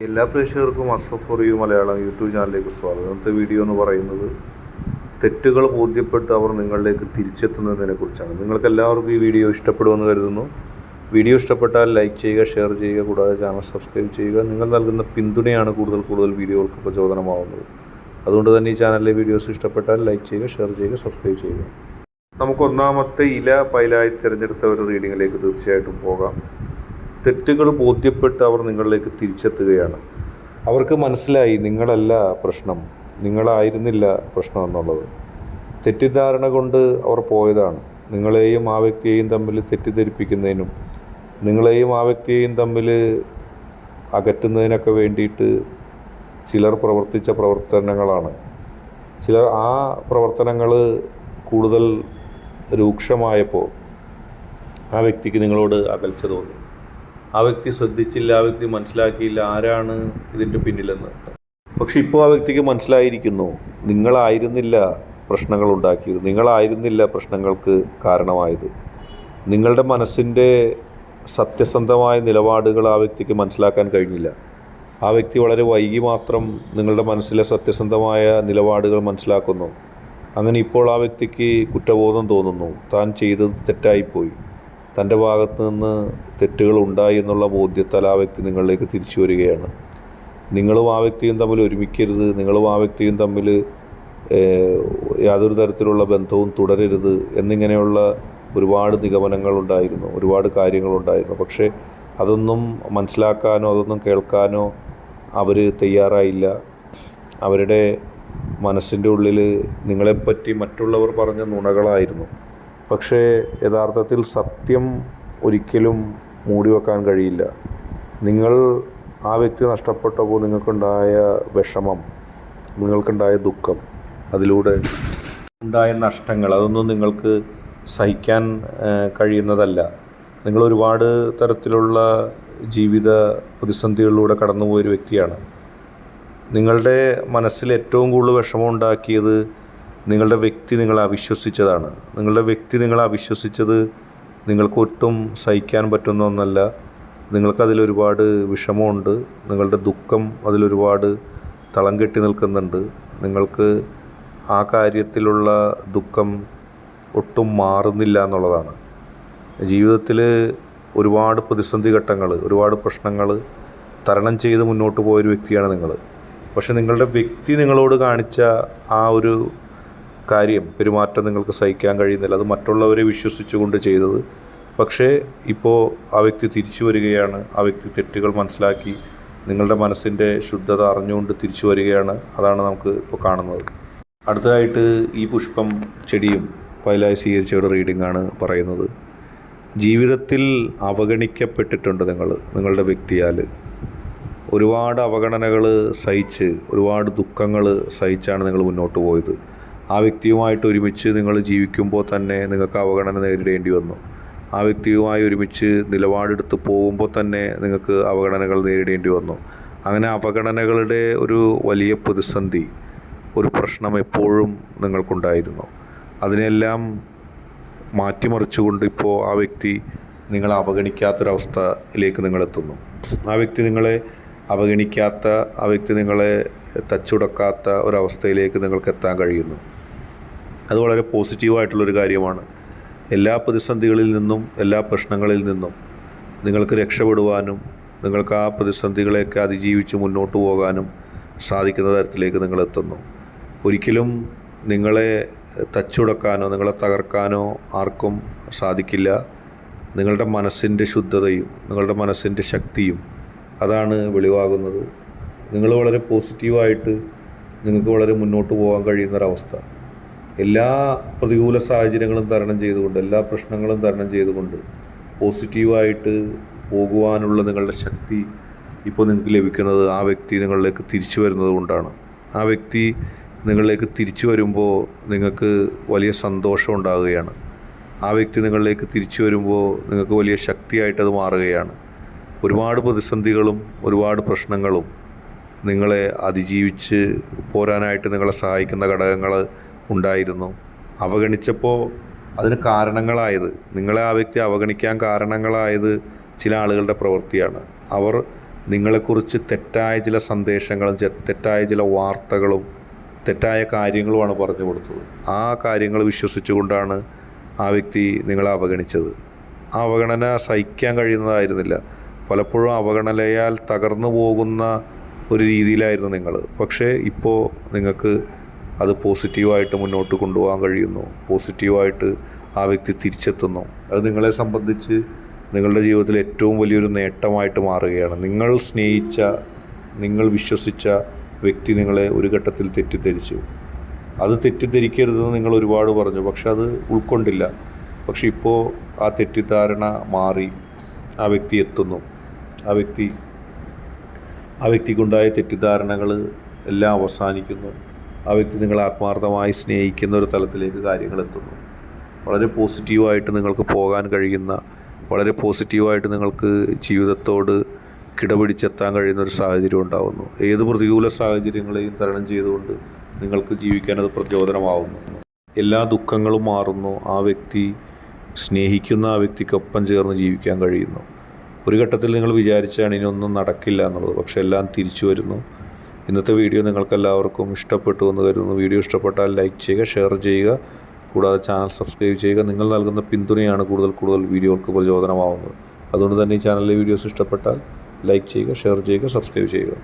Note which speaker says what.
Speaker 1: എല്ലാ പ്രേക്ഷകർക്കും Ashraf for you Malayalam YouTube ചാനലിലേക്ക് സ്വാഗതം. ഇന്നത്തെ വീഡിയോ എന്ന് പറയുന്നത് തെറ്റുകൾ ബോധ്യപ്പെട്ട് അവർ നിങ്ങളിലേക്ക് തിരിച്ചെത്തുന്നതിനെ കുറിച്ചാണ്. നിങ്ങൾക്ക് എല്ലാവർക്കും ഈ വീഡിയോ ഇഷ്ടപ്പെടുമെന്ന് കരുതുന്നു. വീഡിയോ ഇഷ്ടപ്പെട്ടാൽ ലൈക്ക് ചെയ്യുക, ഷെയർ ചെയ്യുക, കൂടാതെ ചാനൽ സബ്സ്ക്രൈബ് ചെയ്യുക. നിങ്ങൾ നൽകുന്ന പിന്തുണയാണ് കൂടുതൽ വീഡിയോകൾക്ക് പ്രചോദനമാവുന്നത്. അതുകൊണ്ട് തന്നെ ഈ ചാനലിലെ വീഡിയോസ് ഇഷ്ടപ്പെട്ടാൽ ലൈക്ക് ചെയ്യുക, ഷെയർ ചെയ്യുക, സബ്സ്ക്രൈബ് ചെയ്യുക. നമുക്ക് ഒന്നാമത്തെ ഇല പൈലായി തിരഞ്ഞെടുത്ത ഒരു റീഡിങ്ങിലേക്ക് തീർച്ചയായിട്ടും പോകാം. തെറ്റുകൾ ബോധ്യപ്പെട്ട് അവർ നിങ്ങളിലേക്ക് തിരിച്ചെത്തുകയാണ്. അവർക്ക് മനസ്സിലായി നിങ്ങളല്ല പ്രശ്നം, നിങ്ങളായിരുന്നില്ല പ്രശ്നം എന്നുള്ളത്. തെറ്റിദ്ധാരണ കൊണ്ട് അവർ പോയതാണ്. നിങ്ങളെയും ആ വ്യക്തിയെയും തമ്മിൽ തെറ്റിദ്ധരിപ്പിക്കുന്നതിനും നിങ്ങളെയും ആ വ്യക്തിയെയും തമ്മിൽ അകറ്റുന്നതിനൊക്കെ വേണ്ടിയിട്ട് ചിലർ പ്രവർത്തിച്ച പ്രവർത്തനങ്ങളാണ്. ചിലർ ആ പ്രവർത്തനങ്ങൾ കൂടുതൽ രൂക്ഷമായപ്പോൾ ആ വ്യക്തിക്ക് നിങ്ങളോട് അകൽച്ച തോന്നി. ആ വ്യക്തി ശ്രദ്ധിച്ചില്ല, ആ വ്യക്തി മനസ്സിലാക്കിയില്ല ആരാണ് ഇതിൻ്റെ പിന്നിലെന്ന്. പക്ഷെ ഇപ്പോൾ ആ വ്യക്തിക്ക് മനസ്സിലായിരിക്കുന്നു നിങ്ങളായിരുന്നില്ല പ്രശ്നങ്ങൾ ഉണ്ടാക്കിയത്, നിങ്ങളായിരുന്നില്ല പ്രശ്നങ്ങൾക്ക് കാരണമായത്. നിങ്ങളുടെ മനസ്സിൻ്റെ സത്യസന്ധമായ നിലപാടുകൾ ആ വ്യക്തിക്ക് മനസ്സിലാക്കാൻ കഴിഞ്ഞില്ല. ആ വ്യക്തി വളരെ വൈകി മാത്രം നിങ്ങളുടെ മനസ്സിലെ സത്യസന്ധമായ നിലപാടുകൾ മനസ്സിലാക്കുന്നു. അങ്ങനെ ഇപ്പോൾ ആ വ്യക്തിക്ക് കുറ്റബോധം തോന്നുന്നു. താൻ ചെയ്തത് തെറ്റായിപ്പോയി, തൻ്റെ ഭാഗത്തു നിന്ന് തെറ്റുകൾ ഉണ്ടായി എന്നുള്ള ബോധ്യത്താൽ ആ വ്യക്തി നിങ്ങളിലേക്ക് തിരിച്ചു വരികയാണ്. നിങ്ങളും ആ വ്യക്തിയും തമ്മിൽ ഒരുമിക്കരുത്, നിങ്ങളും ആ വ്യക്തിയും തമ്മിൽ യാതൊരു തരത്തിലുള്ള ബന്ധവും തുടരരുത് എന്നിങ്ങനെയുള്ള ഒരുപാട് നിഗമനങ്ങളുണ്ടായിരുന്നു, ഒരുപാട് കാര്യങ്ങളുണ്ടായിരുന്നു. പക്ഷേ അതൊന്നും മനസ്സിലാക്കാനോ അതൊന്നും കേൾക്കാനോ അവർ തയ്യാറായില്ല. അവരുടെ മനസ്സിൻ്റെ ഉള്ളിൽ നിങ്ങളെപ്പറ്റി മറ്റുള്ളവർ പറഞ്ഞ നുണകളായിരുന്നു. പക്ഷേ യഥാർത്ഥത്തിൽ സത്യം ഒരിക്കലും മൂടിവെക്കാൻ കഴിയില്ല. നിങ്ങൾ ആ വ്യക്തി നഷ്ടപ്പെട്ടപ്പോൾ നിങ്ങൾക്കുണ്ടായ വിഷമം, നിങ്ങൾക്കുണ്ടായ ദുഃഖം, അതിലൂടെ ഉണ്ടായ നഷ്ടങ്ങൾ, അതൊന്നും നിങ്ങൾക്ക് സഹിക്കാൻ കഴിയുന്നതല്ല. നിങ്ങൾ ഒരുപാട് തരത്തിലുള്ള ജീവിത പ്രതിസന്ധികളിലൂടെ കടന്നുപോയൊരു വ്യക്തിയാണ്. നിങ്ങളുടെ മനസ്സിൽ ഏറ്റവും കൂടുതൽ വിഷമം ഉണ്ടാക്കിയത് നിങ്ങളുടെ വ്യക്തി നിങ്ങളെ അവിശ്വസിച്ചതാണ്. നിങ്ങളുടെ വ്യക്തി നിങ്ങളെ അവിശ്വസിച്ചത് നിങ്ങൾക്കൊട്ടും സഹിക്കാൻ പറ്റുന്ന ഒന്നല്ല. നിങ്ങൾക്കതിലൊരുപാട് വിഷമമുണ്ട്, നിങ്ങളുടെ ദുഃഖം അതിലൊരുപാട് തളം കെട്ടി നിൽക്കുന്നുണ്ട്. നിങ്ങൾക്ക് ആ കാര്യത്തിലുള്ള ദുഃഖം ഒട്ടും മാറുന്നില്ല എന്നുള്ളതാണ്. ജീവിതത്തിൽ ഒരുപാട് പ്രതിസന്ധി ഘട്ടങ്ങൾ, ഒരുപാട് പ്രശ്നങ്ങൾ തരണം ചെയ്ത് മുന്നോട്ട് പോയൊരു വ്യക്തിയാണ് നിങ്ങൾ. പക്ഷെ നിങ്ങളുടെ വ്യക്തി നിങ്ങളോട് കാണിച്ച ആ ഒരു കാര്യം, പെരുമാറ്റം നിങ്ങൾക്ക് സഹിക്കാൻ കഴിയുന്നില്ല. അത് മറ്റുള്ളവരെ വിശ്വസിച്ചുകൊണ്ട് ചെയ്തത്. പക്ഷേ ഇപ്പോൾ ആ വ്യക്തി തിരിച്ചു വരികയാണ്. ആ വ്യക്തി തെറ്റുകൾ മനസ്സിലാക്കി നിങ്ങളുടെ മനസ്സിൻ്റെ ശുദ്ധത അറിഞ്ഞുകൊണ്ട് തിരിച്ചു വരികയാണ്. അതാണ് നമുക്ക് ഇപ്പോൾ കാണുന്നത്. അടുത്തതായിട്ട് ഈ പുഷ്പം ചെടിയും പൈലായി സ്വീകരിച്ചവരുടെ റീഡിങ്ങാണ് പറയുന്നത്. ജീവിതത്തിൽ അവഗണിക്കപ്പെട്ടിട്ടുണ്ട് നിങ്ങളുടെ വ്യക്തിയാൽ. ഒരുപാട് അവഗണനകൾ സഹിച്ച്, ഒരുപാട് ദുഃഖങ്ങൾ സഹിച്ചാണ് നിങ്ങൾ മുന്നോട്ട് പോയത്. ആ വ്യക്തിയുമായിട്ട് ഒരുമിച്ച് നിങ്ങൾ ജീവിക്കുമ്പോൾ തന്നെ നിങ്ങൾക്ക് അവഗണന നേരിടേണ്ടി വന്നു. ആ വ്യക്തിയുമായി ഒരുമിച്ച് നിലപാടെടുത്ത് പോകുമ്പോൾ തന്നെ നിങ്ങൾക്ക് അവഗണനകൾ നേരിടേണ്ടി വന്നു. അങ്ങനെ അവഗണനകളുടെ ഒരു വലിയ പ്രതിസന്ധി, ഒരു പ്രശ്നം എപ്പോഴും നിങ്ങൾക്കുണ്ടായിരുന്നു. അതിനെല്ലാം മാറ്റിമറിച്ചുകൊണ്ട് ഇപ്പോൾ ആ വ്യക്തി നിങ്ങളെ അവഗണിക്കാത്തൊരവസ്ഥയിലേക്ക് നിങ്ങളെത്തുന്നു. ആ വ്യക്തി നിങ്ങളെ അവഗണിക്കാത്ത, ആ വ്യക്തി നിങ്ങളെ തച്ചുടക്കാത്ത ഒരവസ്ഥയിലേക്ക് നിങ്ങൾക്ക് എത്താൻ കഴിയുന്നു. അത് വളരെ പോസിറ്റീവായിട്ടുള്ളൊരു കാര്യമാണ്. എല്ലാ പ്രതിസന്ധികളിൽ നിന്നും, എല്ലാ പ്രശ്നങ്ങളിൽ നിന്നും നിങ്ങൾക്ക് രക്ഷപ്പെടുവാനും നിങ്ങൾക്ക് ആ പ്രതിസന്ധികളെയൊക്കെ അതിജീവിച്ച് മുന്നോട്ട് പോകാനും സാധിക്കുന്ന തരത്തിലേക്ക് നിങ്ങളെത്തുന്നു. ഒരിക്കലും നിങ്ങളെ തച്ചുടക്കാനോ നിങ്ങളെ തകർക്കാനോ ആർക്കും സാധിക്കില്ല. നിങ്ങളുടെ മനസ്സിൻ്റെ ശുദ്ധതയും നിങ്ങളുടെ മനസ്സിൻ്റെ ശക്തിയും അതാണ് വെളിവാകുന്നത്. നിങ്ങൾ വളരെ പോസിറ്റീവായിട്ട് നിങ്ങൾക്ക് വളരെ മുന്നോട്ട് പോകാൻ കഴിയുന്നൊരവസ്ഥ. എല്ലാ പ്രതികൂല സാഹചര്യങ്ങളും തരണം ചെയ്തുകൊണ്ട്, എല്ലാ പ്രശ്നങ്ങളും തരണം ചെയ്തുകൊണ്ട് പോസിറ്റീവായിട്ട് പോകുവാനുള്ള നിങ്ങളുടെ ശക്തി ഇപ്പോൾ നിങ്ങൾക്ക് ലഭിക്കുന്നത് ആ വ്യക്തി നിങ്ങളിലേക്ക് തിരിച്ചു വരുന്നത് കൊണ്ടാണ്. ആ വ്യക്തി നിങ്ങളിലേക്ക് തിരിച്ചു വരുമ്പോൾ നിങ്ങൾക്ക് വലിയ സന്തോഷം ഉണ്ടാകുകയാണ്. ആ വ്യക്തി നിങ്ങളിലേക്ക് തിരിച്ചു വരുമ്പോൾ നിങ്ങൾക്ക് വലിയ ശക്തിയായിട്ടത് മാറുകയാണ്. ഒരുപാട് പ്രതിസന്ധികളും ഒരുപാട് പ്രശ്നങ്ങളും നിങ്ങളെ അതിജീവിച്ച് പോരാനായിട്ട് നിങ്ങളെ സഹായിക്കുന്ന ഘടകങ്ങൾ ഉണ്ടായിരുന്നു. അവഗണിച്ചപ്പോൾ അതിന് കാരണങ്ങളായത്, നിങ്ങളെ ആ വ്യക്തി അവഗണിക്കാൻ കാരണങ്ങളായത് ചില ആളുകളുടെ പ്രവൃത്തിയാണ്. അവർ നിങ്ങളെക്കുറിച്ച് തെറ്റായ ചില സന്ദേശങ്ങളും തെറ്റായ ചില വാർത്തകളും തെറ്റായ കാര്യങ്ങളുമാണ് പറഞ്ഞു കൊടുത്തത്. ആ കാര്യങ്ങൾ വിശ്വസിച്ചുകൊണ്ടാണ് ആ വ്യക്തി നിങ്ങളെ അവഗണിച്ചത്. ആ അവഗണന സഹിക്കാൻ കഴിയുന്നതായിരുന്നില്ല. പലപ്പോഴും അവഗണനയാൽ തകർന്നു പോകുന്ന ഒരു രീതിയിലായിരുന്നു നിങ്ങൾ. പക്ഷേ ഇപ്പോൾ നിങ്ങൾക്ക് അത് പോസിറ്റീവായിട്ട് മുന്നോട്ട് കൊണ്ടുപോകാൻ കഴിയുന്നു. പോസിറ്റീവായിട്ട് ആ വ്യക്തി തിരിച്ചെത്തുന്നു. അത് നിങ്ങളെ സംബന്ധിച്ച് നിങ്ങളുടെ ജീവിതത്തിൽ ഏറ്റവും വലിയൊരു നേട്ടമായിട്ട് മാറുകയാണ്. നിങ്ങൾ സ്നേഹിച്ച, നിങ്ങൾ വിശ്വസിച്ച വ്യക്തി നിങ്ങളെ ഒരു ഘട്ടത്തിൽ തെറ്റിദ്ധരിച്ചു. അത് തെറ്റിദ്ധരിക്കരുതെന്ന് നിങ്ങൾ ഒരുപാട് പറഞ്ഞു, പക്ഷെ അത് ഉൾക്കൊണ്ടില്ല. പക്ഷെ ഇപ്പോൾ ആ തെറ്റിദ്ധാരണ മാറി ആ വ്യക്തി എത്തുന്നു. ആ വ്യക്തിക്കുണ്ടായ തെറ്റിദ്ധാരണകൾ എല്ലാം അവസാനിക്കുന്നു. ആ വ്യക്തി നിങ്ങളെ ആത്മാർത്ഥമായി സ്നേഹിക്കുന്ന ഒരു തലത്തിലേക്ക് കാര്യങ്ങൾ എത്തുന്നു. വളരെ പോസിറ്റീവായിട്ട് നിങ്ങൾക്ക് പോകാൻ കഴിയുന്ന, വളരെ പോസിറ്റീവായിട്ട് നിങ്ങൾക്ക് ജീവിതത്തോട് കിടപിടിച്ചെത്താൻ കഴിയുന്ന ഒരു സാഹചര്യം ഉണ്ടാകുന്നു. ഏത് പ്രതികൂല സാഹചര്യങ്ങളെയും തരണം ചെയ്തുകൊണ്ട് നിങ്ങൾക്ക് ജീവിക്കാൻ അത് പ്രചോദനമാവുന്നു. എല്ലാ ദുഃഖങ്ങളും മാറുന്നു. ആ വ്യക്തി സ്നേഹിക്കുന്ന ആ വ്യക്തിക്കൊപ്പം ചേർന്ന് ജീവിക്കാൻ കഴിയുന്നു. ഒരു ഘട്ടത്തിൽ നിങ്ങൾ വിചാരിച്ചാണ് ഇനിയൊന്നും നടക്കില്ല എന്നുള്ളത്, പക്ഷെ എല്ലാം തിരിച്ചു വരുന്നു. ഇന്നത്തെ വീഡിയോ നിങ്ങൾക്കെല്ലാവർക്കും ഇഷ്ടപ്പെട്ടു എന്ന് കരുതുന്നു. വീഡിയോ ഇഷ്ടപ്പെട്ടാൽ ലൈക്ക് ചെയ്യുക, ഷെയർ ചെയ്യുക, കൂടാതെ ചാനൽ സബ്സ്ക്രൈബ് ചെയ്യുക. നിങ്ങൾ നൽകുന്ന പിന്തുണയാണ് കൂടുതൽ വീഡിയോകൾക്ക് പ്രചോദനമാവുന്നത്. അതുകൊണ്ട് തന്നെ ഈ ചാനലിലെ വീഡിയോസ് ഇഷ്ടപ്പെട്ടാൽ ലൈക്ക് ചെയ്യുക, ഷെയർ ചെയ്യുക, സബ്സ്ക്രൈബ് ചെയ്യുക.